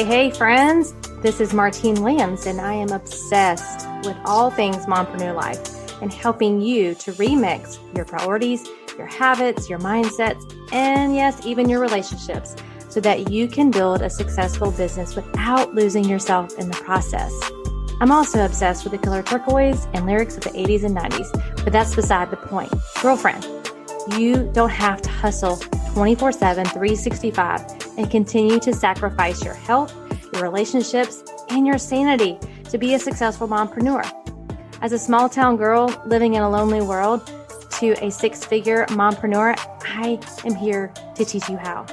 Hey, friends. This is Martine Williams, and I am obsessed with all things mompreneur life and helping you to remix your priorities, your habits, your mindsets, and yes, even your relationships so that you can build a successful business without losing yourself in the process. I'm also obsessed with the color turquoise and lyrics of the 80s and 90s, but that's beside the point. Girlfriend, you don't have to hustle 24/7, 365 and continue to sacrifice your health, your relationships, and your sanity to be a successful mompreneur. As a small town girl living in a lonely world to a six-figure mompreneur, I am here to teach you how.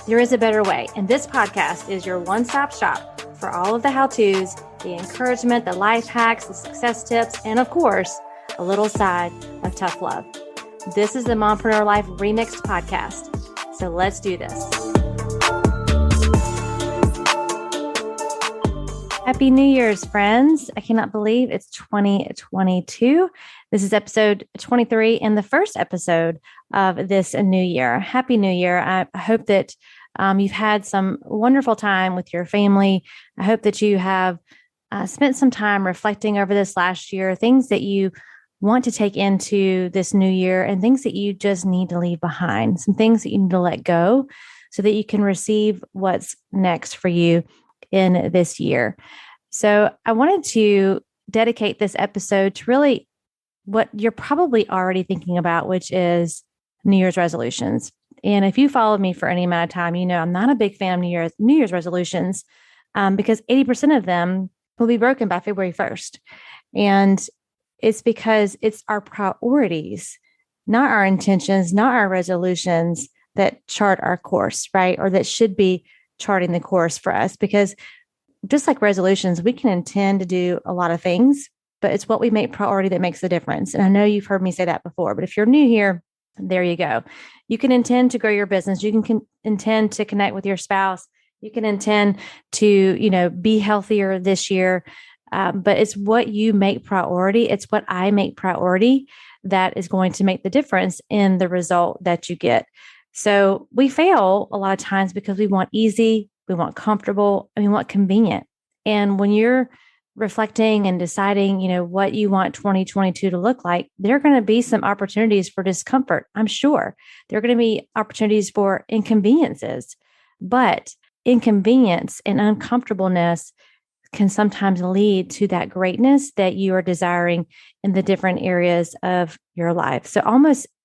There is a better way, and this podcast is your one-stop shop for all of the how-tos, the encouragement, the life hacks, the success tips, and of course, a little side of tough love. This is the Mompreneur Life Remixed podcast. So let's do this. Happy New Year's, friends. I cannot believe it's 2022. This is episode 23 and the first episode of this new year. Happy New Year. I hope that you've had some wonderful time with your family. I hope that you have spent some time reflecting over this last year, things that you want to take into this new year and things that you just need to leave behind, some things that you need to let go so that you can receive what's next for you in this year. So I wanted to dedicate this episode to really what you're probably already thinking about, which is New Year's resolutions. And if you followed me for any amount of time, you know I'm not a big fan of New Year's resolutions because 80% of them will be broken by February 1st. And it's because it's our priorities, not our intentions, not our resolutions that chart our course, right? Or that should be charting the course for us. Because just like resolutions, we can intend to do a lot of things, but it's what we make priority that makes the difference. And I know you've heard me say that before, but if you're new here, there you go. You can intend to grow your business. You can intend to connect with your spouse. You can intend to, be healthier this year. But it's what you make priority. It's what I make priority that is going to make the difference in the result that you get. So we fail a lot of times because we want easy, we want comfortable, and we want convenient. And when you're reflecting and deciding, what you want 2022 to look like, there are going to be some opportunities for discomfort. I'm sure there are going to be opportunities for inconveniences, but inconvenience and uncomfortableness can sometimes lead to that greatness that you are desiring in the different areas of your life. So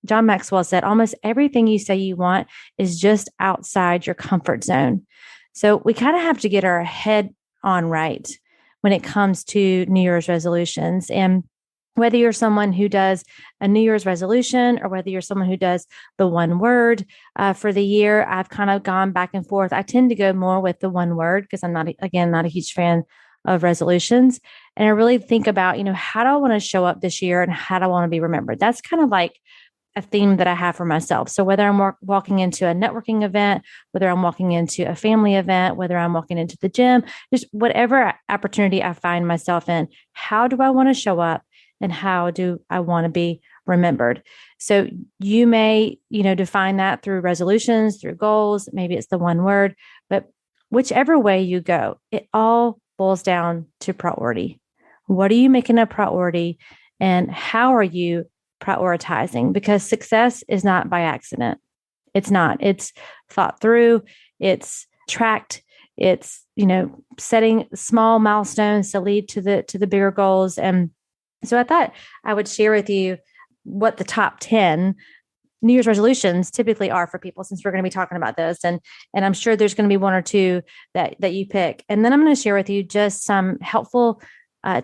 John Maxwell said, almost everything you say you want is just outside your comfort zone. So we kind of have to get our head on right when it comes to New Year's resolutions. And whether you're someone who does a New Year's resolution or whether you're someone who does the one word for the year, I've kind of gone back and forth. I tend to go more with the one word because I'm not a huge fan of resolutions. And I really think about, how do I want to show up this year and how do I want to be remembered? That's kind of like a theme that I have for myself. So whether I'm walking into a networking event, whether I'm walking into a family event, whether I'm walking into the gym, just whatever opportunity I find myself in, how do I want to show up? And how do I want to be remembered? So you may, define that through resolutions, through goals. Maybe it's the one word, but whichever way you go, it all boils down to priority. What are you making a priority and how are you prioritizing? Because success is not by accident. It's not. It's thought through. It's tracked. It's, setting small milestones to lead to the bigger goals. And so I thought I would share with you what the top 10 New Year's resolutions typically are for people, since we're going to be talking about this. And I'm sure there's going to be one or two that you pick. And then I'm going to share with you just some helpful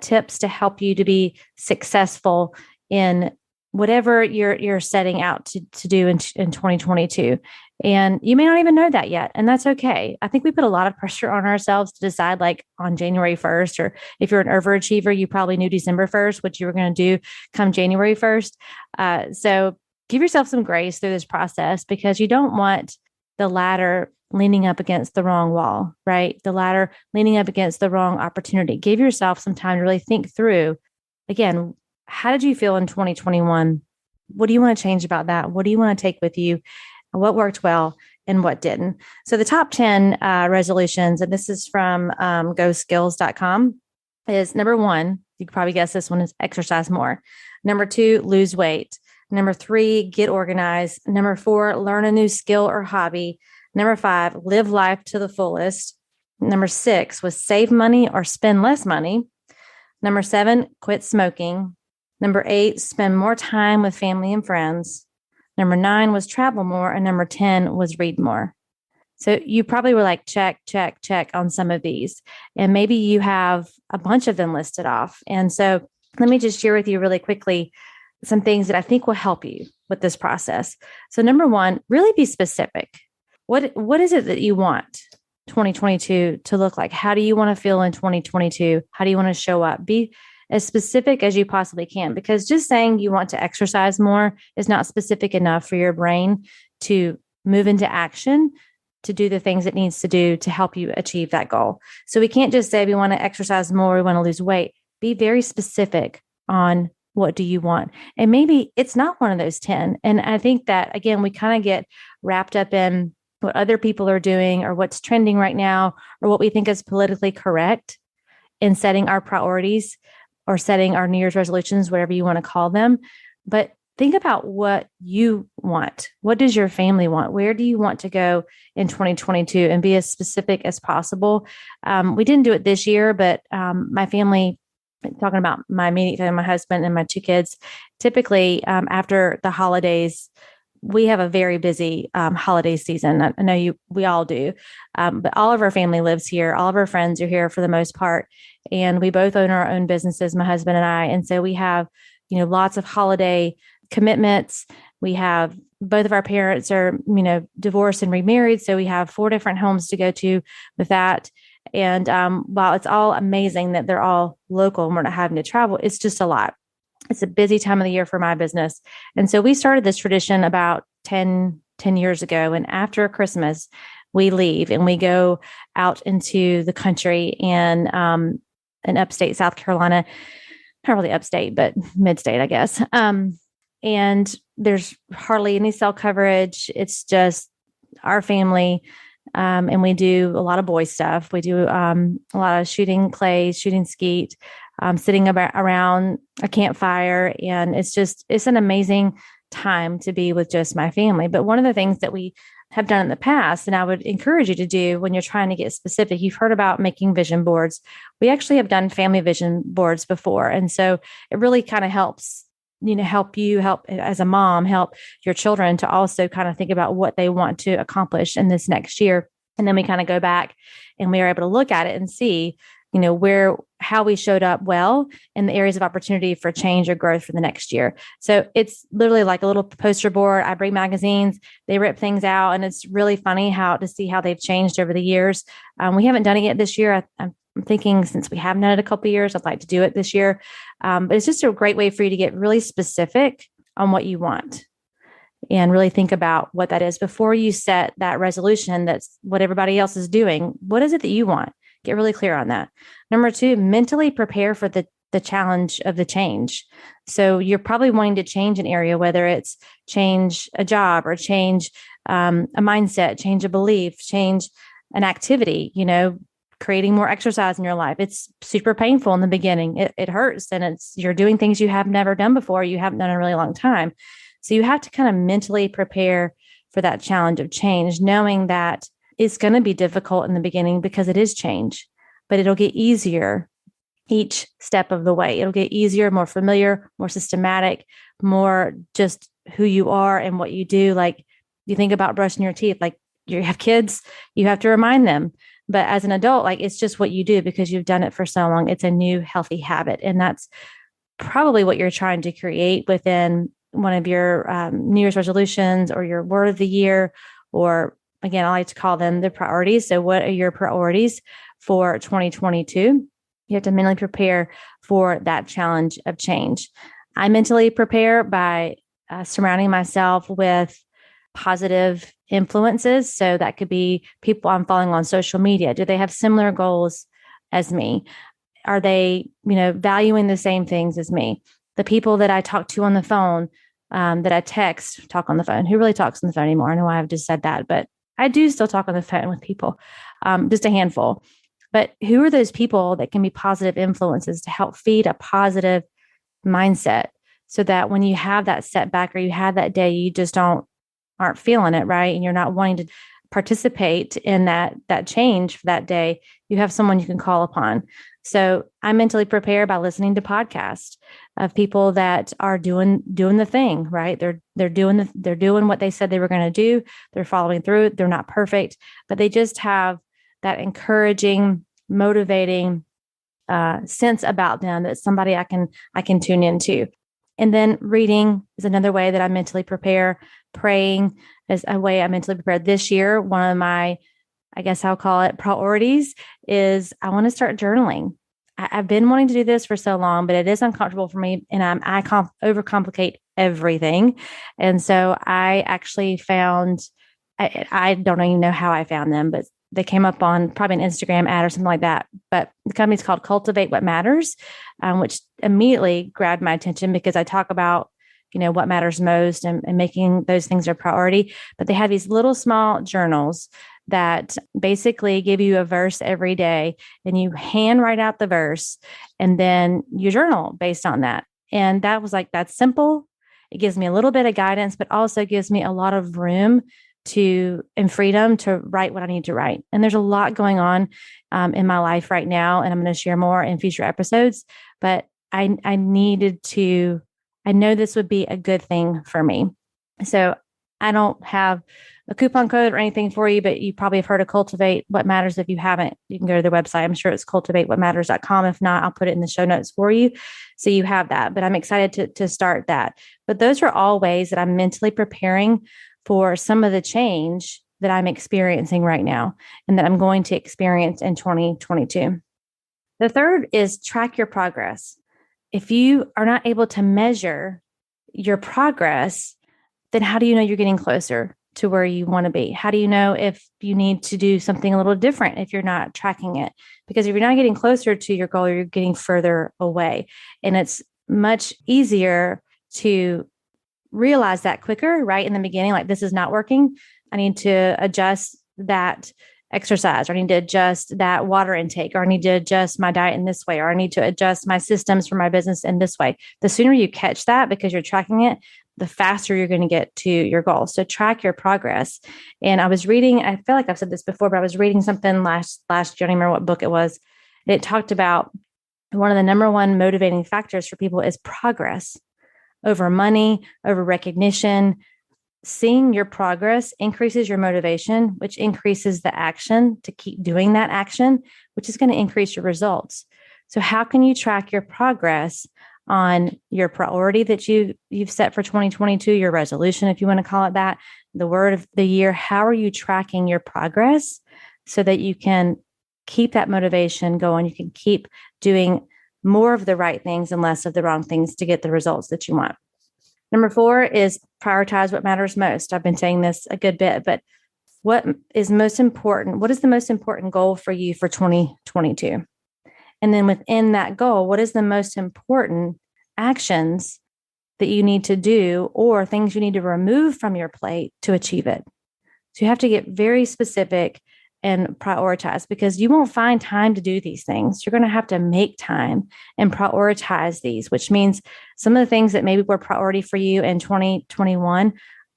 tips to help you to be successful in whatever you're setting out to do in 2022. And you may not even know that yet. And that's okay. I think we put a lot of pressure on ourselves to decide like on January 1st, or if you're an overachiever, you probably knew December 1st, what you were going to do come January 1st. So give yourself some grace through this process because you don't want the ladder leaning up against the wrong wall, right? The ladder leaning up against the wrong opportunity. Give yourself some time to really think through, again, how did you feel in 2021? What do you want to change about that? What do you want to take with you? What worked well? and what didn't. So the top 10 resolutions, and this is from goskills.com, is number one, you can probably guess this one, is exercise more. Number two, lose weight. Number three, get organized. Number four, learn a new skill or hobby. Number five, live life to the fullest. Number six was save money or spend less money. Number seven, quit smoking. Number eight, spend more time with family and friends. Number nine was travel more. And number 10 was read more. So you probably were like, check, check, check on some of these. And maybe you have a bunch of them listed off. And so let me just share with you really quickly some things that I think will help you with this process. So number one, really be specific. What is it that you want 2022 to look like? How do you want to feel in 2022? How do you want to show up? Be as specific as you possibly can, because just saying you want to exercise more is not specific enough for your brain to move into action, to do the things it needs to do to help you achieve that goal. So we can't just say we want to exercise more, we want to lose weight. Be very specific on what do you want? And maybe it's not one of those 10. And I think that, again, we kind of get wrapped up in what other people are doing or what's trending right now or what we think is politically correct in setting our priorities or setting our New Year's resolutions, whatever you want to call them. But think about what you want. What does your family want? Where do you want to go in 2022? And be as specific as possible. We didn't do it this year, but my family, talking about my immediate family, my husband and my two kids, typically after the holidays, we have a very busy holiday season. I know we all do, but all of our family lives here. All of our friends are here for the most part. And we both own our own businesses, my husband and I. And so we have, lots of holiday commitments. We have, both of our parents are, divorced and remarried. So we have 4 different homes to go to with that. And while it's all amazing that they're all local and we're not having to travel, it's just a lot. It's a busy time of the year for my business. And so we started this tradition about 10 years ago. And after Christmas, we leave and we go out into the country and in upstate South Carolina, not really upstate, but mid-state, I guess. And there's hardly any cell coverage. It's just our family. And we do a lot of boy stuff. We do a lot of shooting clay, shooting skeet, sitting around a campfire. And it's an amazing time to be with just my family. But one of the things that we have done in the past, and I would encourage you to do when you're trying to get specific, you've heard about making vision boards. We actually have done family vision boards before. And so it really kind of helps, help as a mom, help your children to also kind of think about what they want to accomplish in this next year. And then we kind of go back and we are able to look at it and see, how we showed up well in the areas of opportunity for change or growth for the next year. So it's literally like a little poster board. I bring magazines, they rip things out, and it's really funny to see how they've changed over the years. We haven't done it yet this year. I'm thinking since we haven't done it a couple of years, I'd like to do it this year. But it's just a great way for you to get really specific on what you want and really think about what that is before you set that resolution. That's what everybody else is doing. What is it that you want? Get really clear on that. Number 2, mentally prepare for the challenge of the change. So you're probably wanting to change an area, whether it's change a job or change a mindset, change a belief, change an activity, creating more exercise in your life. It's super painful in the beginning. It hurts, and you're doing things you have never done before. You haven't done in a really long time. So you have to kind of mentally prepare for that challenge of change, knowing that it's going to be difficult in the beginning because it is change, but it'll get easier each step of the way. It'll get easier, more familiar, more systematic, more just who you are and what you do. Like you think about brushing your teeth, like you have kids, you have to remind them. But as an adult, like it's just what you do because you've done it for so long. It's a new healthy habit. And that's probably what you're trying to create within one of your New Year's resolutions or your word of the year, or again, I like to call them the priorities. So what are your priorities for 2022? You have to mentally prepare for that challenge of change. I mentally prepare by surrounding myself with positive influences. So that could be people I'm following on social media. Do they have similar goals as me? Are they, valuing the same things as me? The people that I talk to on the phone, that I talk on the phone. Who really talks on the phone anymore? I know I've just said that, but I do still talk on the phone with people, just a handful. But who are those people that can be positive influences to help feed a positive mindset so that when you have that setback or you have that day, you just aren't feeling it, right? And you're not wanting to participate in that change for that day, you have someone you can call upon. So I mentally prepare by listening to podcasts of people that are doing the thing, right? They're doing what they said they were going to do. They're following through. They're not perfect, but they just have that encouraging, motivating sense about them that somebody I can tune into. And then reading is another way that I mentally prepare. Praying is a way I mentally prepare. This year, one of my, I guess I'll call it priorities, is I want to start journaling. I've been wanting to do this for so long, but it is uncomfortable for me, and I overcomplicate everything. And so I actually found, I don't even know how I found them, but they came up on probably an Instagram ad or something like that. But the company's called Cultivate What Matters, which immediately grabbed my attention because I talk about, what matters most and making those things a priority. But they have these little small journals that basically give you a verse every day, and you hand write out the verse and then you journal based on that. And that was like, that's simple. It gives me a little bit of guidance, but also gives me a lot of room and freedom to write what I need to write. And there's a lot going on in my life right now, and I'm going to share more in future episodes. But I know this would be a good thing for me. So I don't have a coupon code or anything for you, but you probably have heard of Cultivate What Matters. If you haven't, you can go to their website. I'm sure it's cultivatewhatmatters.com. If not, I'll put it in the show notes for you. So you have that, but I'm excited to start that. But those are all ways that I'm mentally preparing for some of the change that I'm experiencing right now and that I'm going to experience in 2022. The third is track your progress. If you are not able to measure your progress, then how do you know you're getting closer to where you want to be? How do you know if you need to do something a little different if you're not tracking it? Because if you're not getting closer to your goal, you're getting further away. And it's much easier to realize that quicker, right? In the beginning, like, this is not working. I need to adjust that exercise, or I need to adjust that water intake, or I need to adjust my diet in this way, or I need to adjust my systems for my business in this way. The sooner you catch that because you're tracking it, the faster you're going to get to your goal. So track your progress. And I was reading, I feel like I've said this before, but I was reading something last year. I don't remember what book it was. It talked about one of the number one motivating factors for people is progress over money, over recognition. Seeing your progress increases your motivation, which increases the action to keep doing that action, which is going to increase your results. So how can you track your progress on your priority that you've set for 2022, your resolution, if you want to call it that, the word of the year? How are you tracking your progress so that you can keep that motivation going? You can keep doing more of the right things and less of the wrong things to get the results that you want. Number 4 is prioritize what matters most. I've been saying this a good bit, but what is most important? What is the most important goal for you for 2022? And then within that goal, what is the most important actions that you need to do or things you need to remove from your plate to achieve it? So you have to get very specific and prioritize, because you won't find time to do these things. You're going to have to make time and prioritize these, which means some of the things that maybe were priority for you in 2021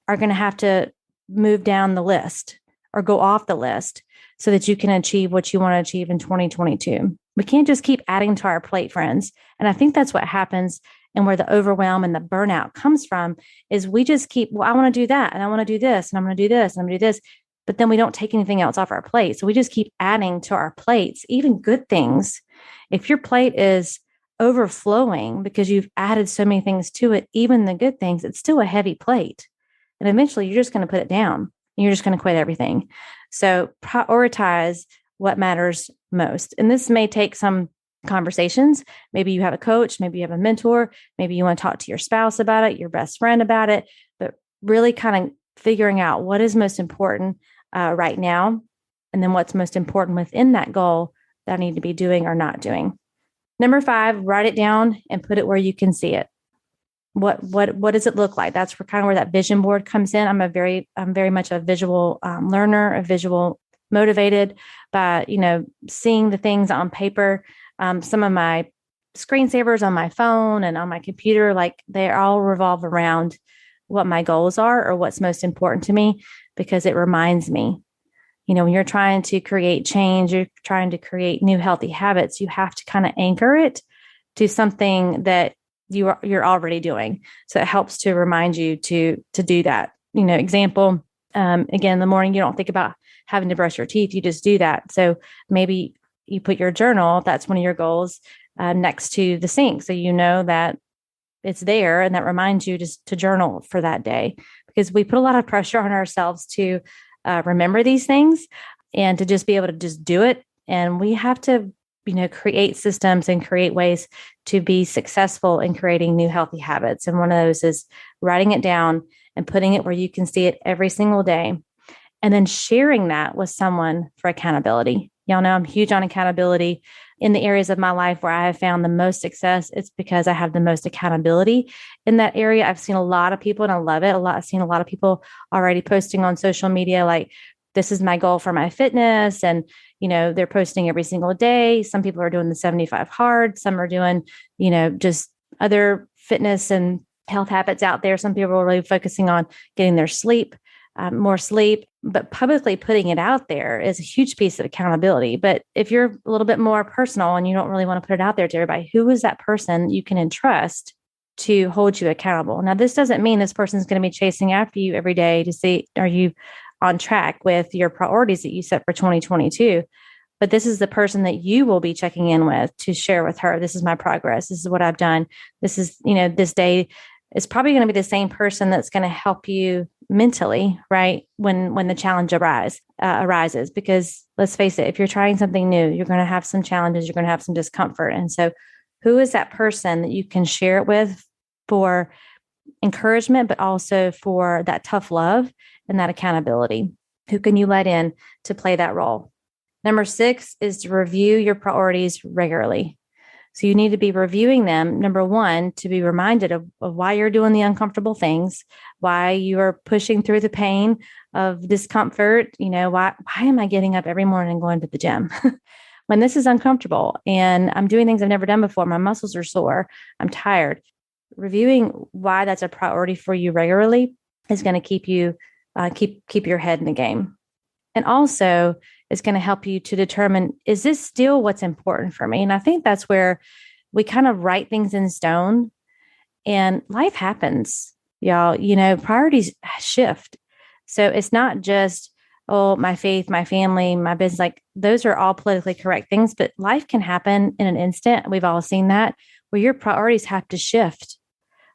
are going to have to move down the list or go off the list so that you can achieve what you want to achieve in 2022. We can't just keep adding to our plate, friends. And I think that's what happens, and where the overwhelm and the burnout comes from is we just keep, well, I want to do that, and I want to do this, and I'm going to do this, and I'm going to do this. But then we don't take anything else off our plate. So we just keep adding to our plates, even good things. If your plate is overflowing because you've added so many things to it, even the good things, it's still a heavy plate. And eventually you're just going to put it down and you're just going to quit everything. So prioritize what matters most. And this may take some conversations. Maybe you have a coach, maybe you have a mentor, maybe you want to talk to your spouse about it, your best friend about it, but really kind of figuring out what is most important right now, and then what's most important within that goal that I need to be doing or not doing. Number 5, write it down and put it where you can see it. what does it look like? That's where kind of where that vision board comes in. I'm very much a visual learner, a visual motivated by, seeing the things on paper. Some of my screensavers on my phone and on my computer, like they all revolve around what my goals are or what's most important to me, because it reminds me, when you're trying to create change, you're trying to create new healthy habits, you have to kind of anchor it to something that you're already doing. So it helps to remind you to do that. Example, again, in the morning, you don't think about having to brush your teeth. You just do that. So maybe you put your journal, if that's one of your goals, next to the sink. So you know that it's there and that reminds you just to journal for that day, because we put a lot of pressure on ourselves to remember these things and to just be able to just do it. And we have to, create systems and create ways to be successful in creating new healthy habits. And one of those is writing it down and putting it where you can see it every single day. And then sharing that with someone for accountability. Y'all know I'm huge on accountability. In the areas of my life where I have found the most success, it's because I have the most accountability in that area. I've seen a lot of people, and I love it. I've seen a lot of people already posting on social media, like, this is my goal for my fitness. And, they're posting every single day. Some people are doing the 75 hard. Some are doing, just other fitness and health habits out there. Some people are really focusing on getting their sleep, more sleep, but publicly putting it out there is a huge piece of accountability. But if you're a little bit more personal and you don't really want to put it out there to everybody, who is that person you can entrust to hold you accountable? Now, this doesn't mean this person is going to be chasing after you every day to see, are you on track with your priorities that you set for 2022? But this is the person that you will be checking in with to share with her. This is my progress. This is what I've done. This is, this day is probably going to be the same person that's going to help you mentally, right? When the challenge arises, because let's face it, if you're trying something new, you're going to have some challenges, you're going to have some discomfort. And so who is that person that you can share it with for encouragement, but also for that tough love and that accountability? Who can you let in to play that role? Number 6 is to review your priorities regularly. So you need to be reviewing them, number 1, to be reminded of why you're doing the uncomfortable things, why you are pushing through the pain of discomfort. Why am I getting up every morning and going to the gym when this is uncomfortable and I'm doing things I've never done before? My muscles are sore. I'm tired. Reviewing why that's a priority for you regularly is going to keep you keep your head in the game. And also is going to help you to determine, is this still what's important for me? And I think that's where we kind of write things in stone, and life happens, y'all. Priorities shift. So it's not just, my faith, my family, my business, like those are all politically correct things, but life can happen in an instant. We've all seen that, where your priorities have to shift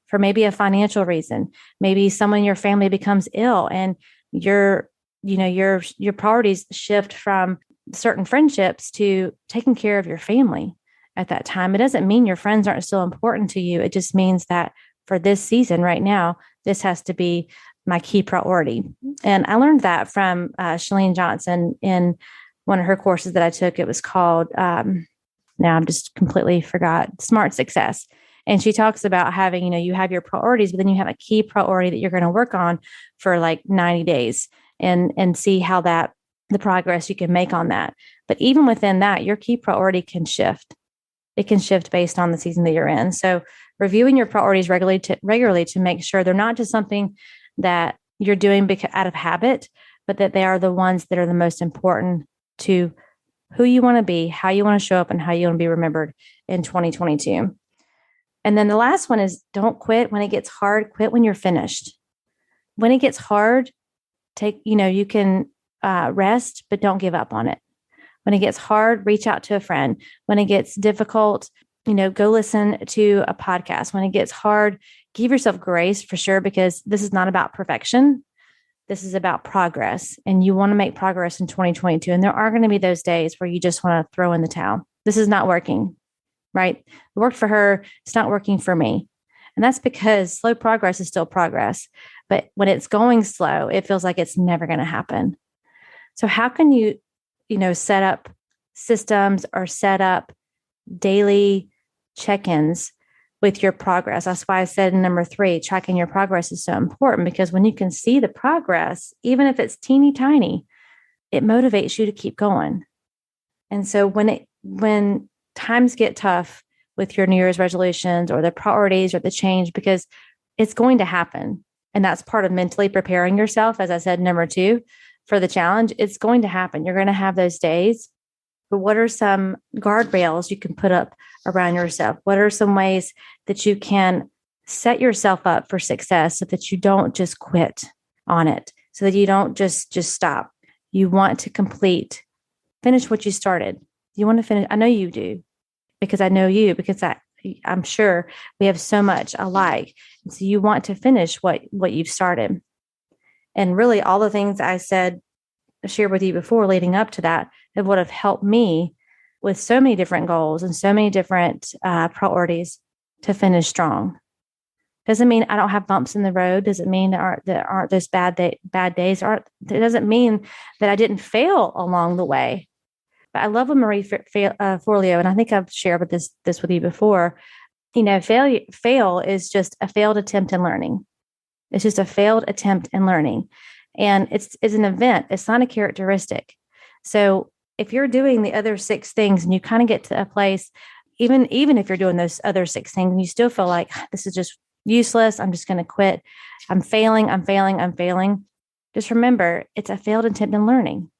for maybe a financial reason. Maybe someone in your family becomes ill and your priorities shift from certain friendships to taking care of your family at that time. It doesn't mean your friends aren't still important to you. It just means that for this season right now, this has to be my key priority. And I learned that from Chalene Johnson in one of her courses that I took. It was called, now I'm just completely forgot, Smart Success. And she talks about having, you have your priorities, but then you have a key priority that you're going to work on for like 90 days. And see how the progress you can make on that. But even within that, your key priority can shift. It can shift based on the season that you're in. So reviewing your priorities regularly to make sure they're not just something that you're doing out of habit, but that they are the ones that are the most important to who you want to be, how you want to show up, and how you want to be remembered in 2022. And then the last one is, don't quit when it gets hard. Quit when you're finished. When it gets hard, you can rest, but don't give up on it. When it gets hard, reach out to a friend. When it gets difficult, go listen to a podcast. When it gets hard, give yourself grace for sure, because this is not about perfection. This is about progress, and you want to make progress in 2022. And there are going to be those days where you just want to throw in the towel. This is not working, right? It worked for her. It's not working for me. And that's because slow progress is still progress. But when it's going slow, it feels like it's never going to happen. So how can you, set up systems or set up daily check-ins with your progress. That's why I said in number 3, tracking your progress is so important, because when you can see the progress, even if it's teeny tiny, it motivates you to keep going. And so when times get tough with your New Year's resolutions or the priorities or the change, because it's going to happen. And that's part of mentally preparing yourself. As I said, number 2, for the challenge, it's going to happen. You're going to have those days. But what are some guardrails you can put up around yourself? What are some ways that you can set yourself up for success so that you don't just quit on it, so that you don't just stop? You want to finish what you started. You want to finish. I know you do, because I know you, because I'm sure we have so much alike. And so you want to finish what you've started. And really all the things I shared with you before leading up to that would have helped me with so many different goals and so many different priorities to finish strong. Doesn't mean I don't have bumps in the road. Doesn't mean there aren't those bad days. It doesn't mean that I didn't fail along the way. But I love what Marie Forleo, and I think I've shared this with you before. Fail is just a failed attempt in learning. It's just a failed attempt in learning. And it's an event. It's not a characteristic. So if you're doing the other 6 things and you kind of get to a place, even if you're doing those other 6 things and you still feel like this is just useless, I'm just going to quit. I'm failing. Just remember, it's a failed attempt in learning.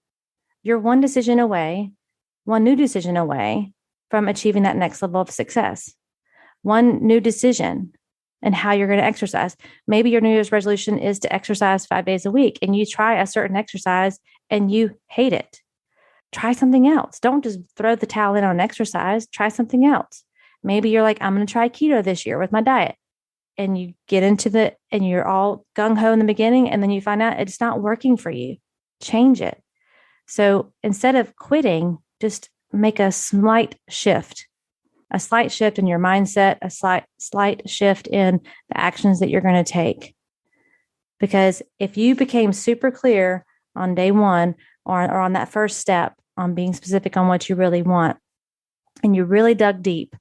You're one new decision away from achieving that next level of success. One new decision and how you're going to exercise. Maybe your New Year's resolution is to exercise 5 days a week, and you try a certain exercise and you hate it. Try something else. Don't just throw the towel in on exercise. Try something else. Maybe you're like, I'm going to try keto this year with my diet. And you get and you're all gung-ho in the beginning, and then you find out it's not working for you. Change it. So instead of quitting, just make a slight shift in your mindset, a slight shift in the actions that you're going to take. Because if you became super clear on day 1 or on that first step on being specific on what you really want, and you really dug deep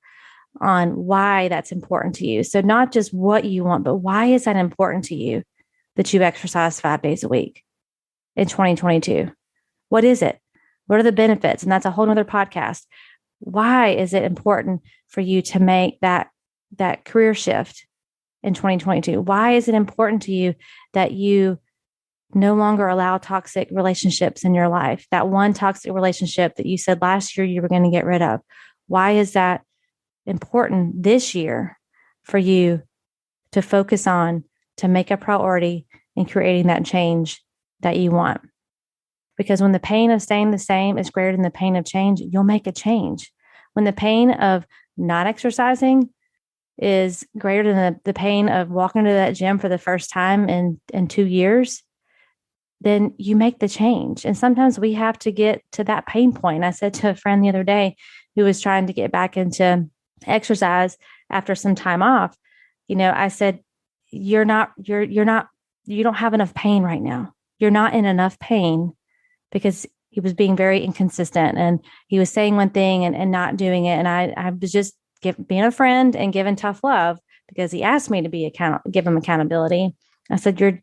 on why that's important to you. So not just what you want, but why is that important to you that you exercise 5 days a week in 2022? What is it? What are the benefits? And that's a whole nother podcast. Why is it important for you to make that career shift in 2022? Why is it important to you that you no longer allow toxic relationships in your life? That one toxic relationship that you said last year you were going to get rid of. Why is that important this year for you to focus on, to make a priority in creating that change that you want? Because when the pain of staying the same is greater than the pain of change, you'll make a change. When the pain of not exercising is greater than the pain of walking to that gym for the first time in 2 years, then you make the change. And sometimes we have to get to that pain point. I said to a friend the other day who was trying to get back into exercise after some time off, I said, you don't have enough pain right now. You're not in enough pain, because he was being very inconsistent and he was saying one thing and not doing it. And I was just being a friend and giving tough love because he asked me to give him accountability. I said, you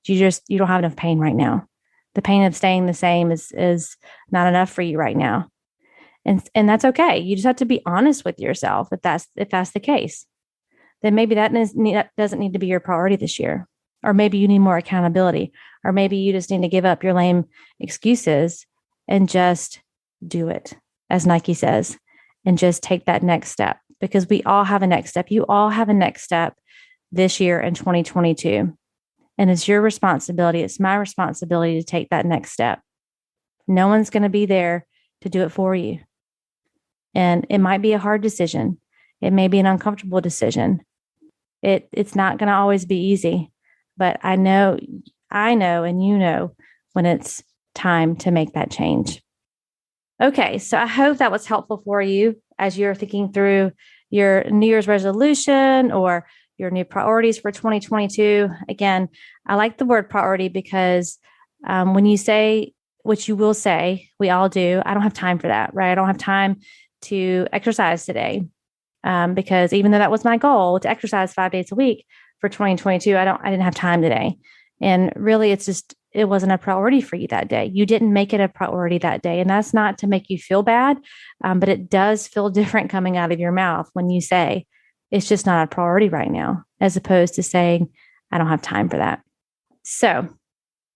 don't have enough pain right now. The pain of staying the same is not enough for you right now. And that's okay. You just have to be honest with yourself. If that's the case, then maybe that doesn't need to be your priority this year. Or maybe you need more accountability, or maybe you just need to give up your lame excuses and just do it, as Nike says, and just take that next step, because we all have a next step. You all have a next step this year in 2022. And it's your responsibility. It's my responsibility to take that next step. No one's going to be there to do it for you. And it might be a hard decision. It may be an uncomfortable decision. It's not going to always be easy. But I know, and you know when it's time to make that change. Okay, so I hope that was helpful for you as you're thinking through your New Year's resolution or your new priorities for 2022. Again, I like the word priority because when you say, which you will say, we all do, I don't have time for that, right? I don't have time to exercise today. because even though that was my goal to exercise 5 days a week for 2022, I didn't have time today. And really, it wasn't a priority for you that day. You didn't make it a priority that day. And that's not to make you feel bad, but it does feel different coming out of your mouth when you say, it's just not a priority right now, as opposed to saying, I don't have time for that. So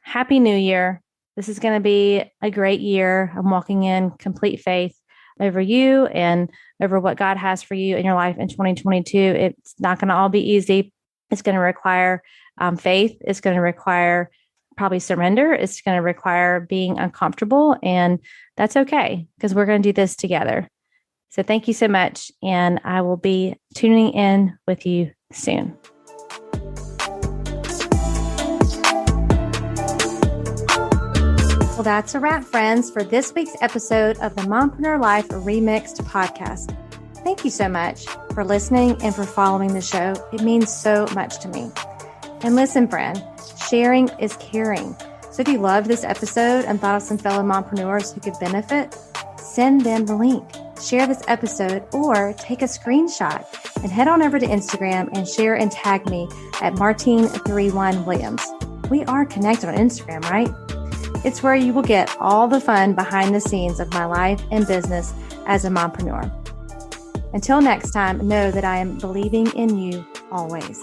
happy New Year. This is going to be a great year. I'm walking in complete faith over you and over what God has for you in your life in 2022. It's not going to all be easy. It's going to require faith. It's going to require probably surrender. It's going to require being uncomfortable. And that's okay, because we're going to do this together. So thank you so much. And I will be tuning in with you soon. Well, that's a wrap, friends, for this week's episode of the Mompreneur Life Remixed podcast. Thank you so much for listening and for following the show. It means so much to me. And listen, friend, sharing is caring. So if you loved this episode and thought of some fellow mompreneurs who could benefit, send them the link. Share this episode or take a screenshot and head on over to Instagram and share and tag me at Martine31Williams. We are connected on Instagram, right? It's where you will get all the fun behind the scenes of my life and business as a mompreneur. Until next time, know that I am believing in you always.